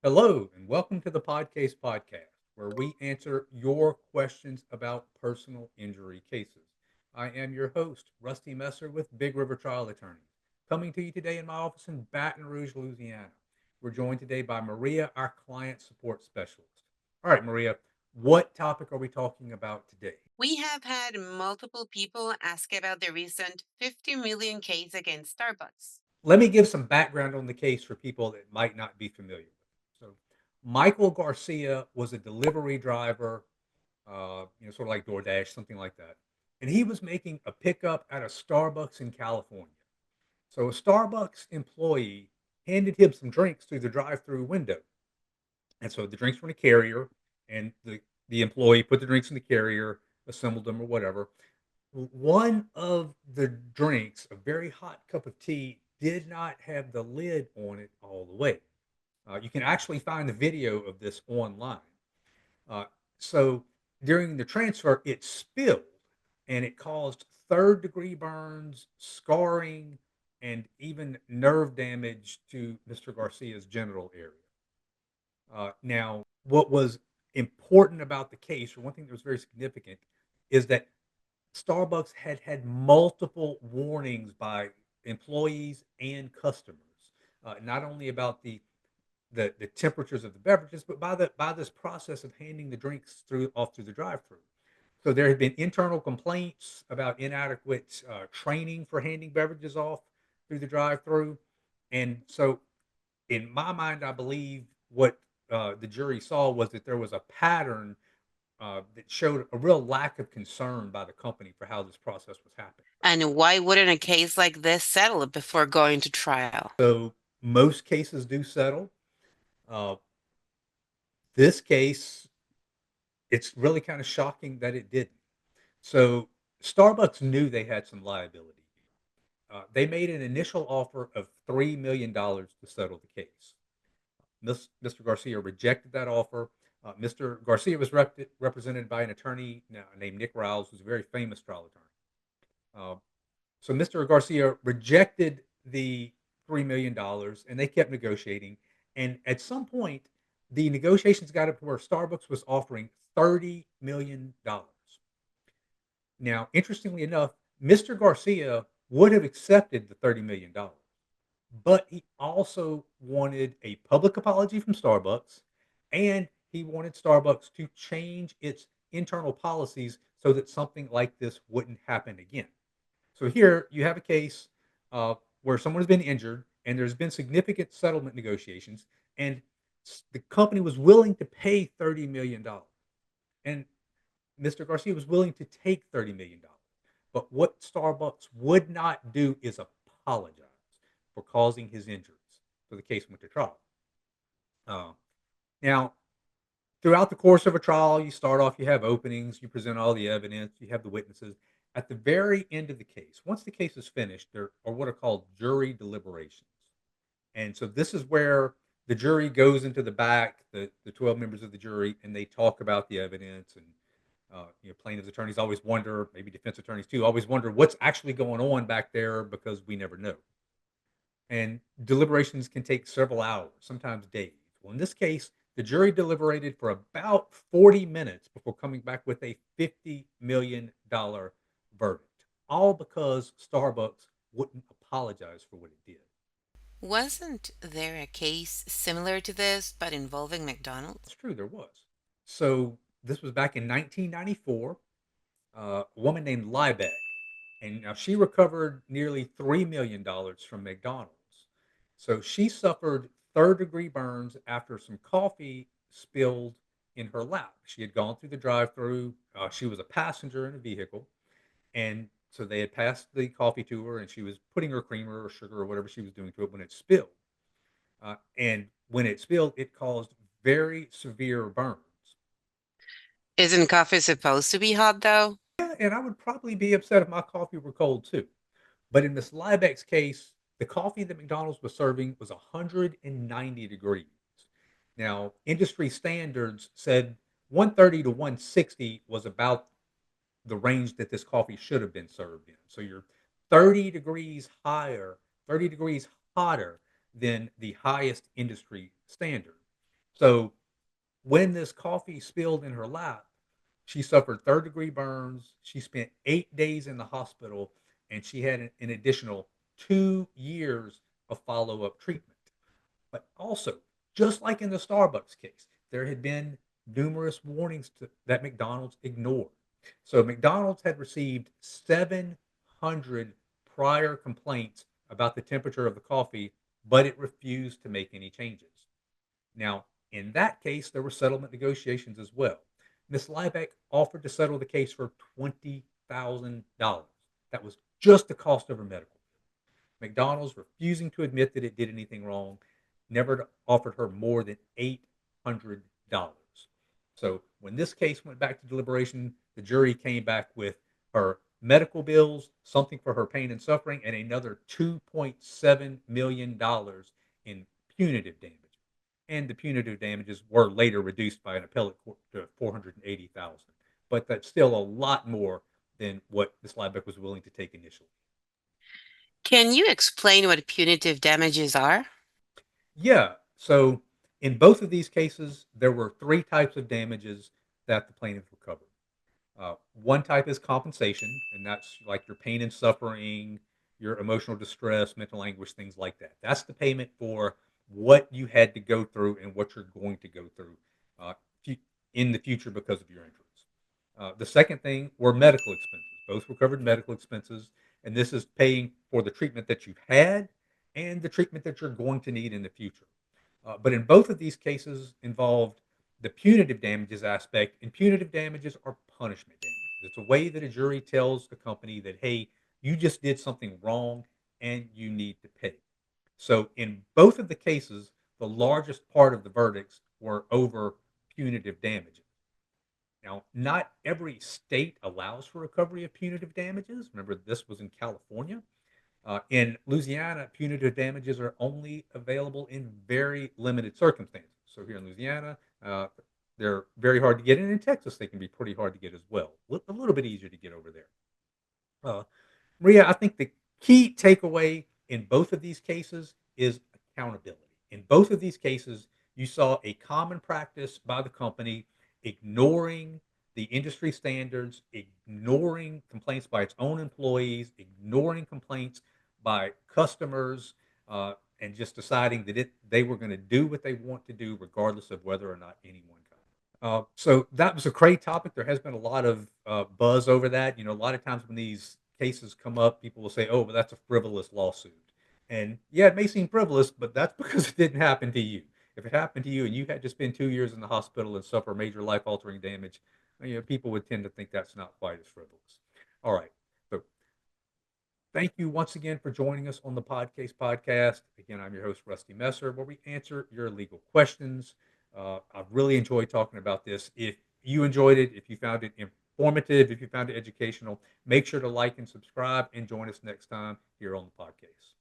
Hello, and welcome to the Podcast Podcast, where we answer your questions about personal injury cases. I am your host, Rusty Messer with Big River Trial Attorneys, coming to you today in my office in Baton Rouge, Louisiana. We're joined today by Maria, our client support specialist. All right, Maria, what topic are we talking about today? We have had multiple people ask about the recent 50 million case against Starbucks. Let me give some background on the case for people that might not be familiar with it. So, Michael Garcia was a delivery driver, sort of like DoorDash, something like that. And he was making a pickup at a Starbucks in California. So a Starbucks employee handed him some drinks through the drive-through window. And so the drinks were in a carrier, and the employee put the drinks in the carrier, assembled them or whatever. One of the drinks, a very hot cup of tea, did not have the lid on it all the way. You can actually find the video of this online. Uh, so during the transfer, it spilled and it caused third degree burns, scarring, and even nerve damage to Mr. Garcia's genital area. Now, what was important about the case, or one thing that was very significant, is that Starbucks had had multiple warnings by employees and customers, not only about the temperatures of the beverages, but by this process of handing the drinks through the drive-through. So there had been internal complaints about inadequate training for handing beverages off through the drive-through, and so in my mind, I believe what the jury saw was that there was a pattern that showed a real lack of concern by the company for how this process was happening. And why wouldn't a case like this settle before going to trial? So most cases do settle. Uh, this case, it's really kind of shocking that it didn't. So Starbucks knew they had some liability. They made an initial offer of $3 million to settle the case. Mr. Garcia rejected that offer. Mr. Garcia was represented by an attorney named Nick Riles, who's a very famous trial attorney. Uh, so Mr. Garcia rejected the $3 million, and they kept negotiating. And at some point, the negotiations got up to where Starbucks was offering $30 million. Now, interestingly enough, Mr. Garcia would have accepted the $30 million, but he also wanted a public apology from Starbucks, and he wanted Starbucks to change its internal policies so that something like this wouldn't happen again. So here you have a case where someone has been injured, and there's been significant settlement negotiations, and the company was willing to pay $30 million, and Mr. Garcia was willing to take $30 million. But what Starbucks would not do is apologize for causing his injuries. So the case went to trial. Uh, Now, throughout the course of a trial, you start off, you have openings, you present all the evidence, you have the witnesses. At the very end of the case, once the case is finished, there are what are called jury deliberations. And so this is where the jury goes into the back, the 12 members of the jury, and they talk about the evidence. And plaintiff's attorneys always wonder, maybe defense attorneys too, always wonder what's actually going on back there because we never know. And deliberations can take several hours, sometimes days. Well, in this case, the jury deliberated for about 40 minutes before coming back with a $50 million verdict, all because Starbucks wouldn't apologize for what it did. Wasn't there a case similar to this but involving It's McDonald's? true, there was. So this was back in 1994. A woman named Liebeck, and now she recovered nearly $3 million from McDonald's. So she suffered third degree burns after some coffee spilled in her lap. She had gone through the drive through. She was a passenger in a vehicle. And so they had passed the coffee to her, and she was putting her creamer or sugar or whatever she was doing to it when it spilled. And when it spilled, it caused very severe burns. Isn't coffee supposed to be hot though? Yeah, and I would probably be upset if my coffee were cold too. But in Miss Liebeck's case, the coffee that McDonald's was serving was 190 degrees. Now, industry standards said 130 to 160 was about the range that this coffee should have been served in. So you're 30 degrees higher, 30 degrees hotter than the highest industry standard. So when this coffee spilled in her lap, she suffered third-degree burns. She spent 8 days in the hospital, and she had an additional 2 years of follow-up treatment. But also, just like in the Starbucks case, there had been numerous warnings that McDonald's ignored. So McDonald's had received 700 prior complaints about the temperature of the coffee, but it refused to make any changes. Now, in that case, there were settlement negotiations as well. Miss Liebeck offered to settle the case for $20,000. That was just the cost of her medical. McDonald's, refusing to admit that it did anything wrong, never offered her more than $800. So when this case went back to deliberation, the jury came back with her medical bills, something for her pain and suffering, and another $2.7 million in punitive damage. And the punitive damages were later reduced by an appellate court to 480,000. But that's still a lot more than what Ms. Liebeck was willing to take initially. Can you explain what punitive damages are? Yeah. So in both of these cases, there were three types of damages that the plaintiff recovered. One type is compensation, and that's like your pain and suffering, your emotional distress, mental anguish, things like that. That's the payment for what you had to go through and what you're going to go through uh, in the future because of your injuries. The second thing were medical expenses. Both recovered medical expenses, and this is paying for the treatment that you've had and the treatment that you're going to need in the future. But in both of these cases involved the punitive damages aspect, and punitive damages are punishment damages. It's a way that a jury tells the company that, hey, you just did something wrong and you need to pay. So in both of the cases, the largest part of the verdicts were over punitive damages. Now, not every state allows for recovery of punitive damages. Remember, this was in California. In Louisiana, punitive damages are only available in very limited circumstances. So here in Louisiana, they're very hard to get, and in Texas, they can be pretty hard to get as well. A little bit easier to get over there. Uh, Maria, I think the key takeaway in both of these cases is accountability. In both of these cases, you saw a common practice by the company ignoring the industry standards, ignoring complaints by its own employees, ignoring complaints by customers, and just deciding that they were going to do what they want to do, regardless of whether or not anyone got it. So that was a great topic. There has been a lot of buzz over that. You know, a lot of times when these cases come up, people will say, "Oh, but that's a frivolous lawsuit." And yeah, it may seem frivolous, but that's because it didn't happen to you. If it happened to you and you had to spend 2 years in the hospital and suffer major life-altering damage, people would tend to think that's not quite as frivolous. All right. So thank you once again for joining us on the Podcast Podcast. Again, I'm your host, Rusty Messer, where we answer your legal questions. I've really enjoyed talking about this. If you enjoyed it, if you found it informative, if you found it educational, make sure to like and subscribe and join us next time here on the podcast.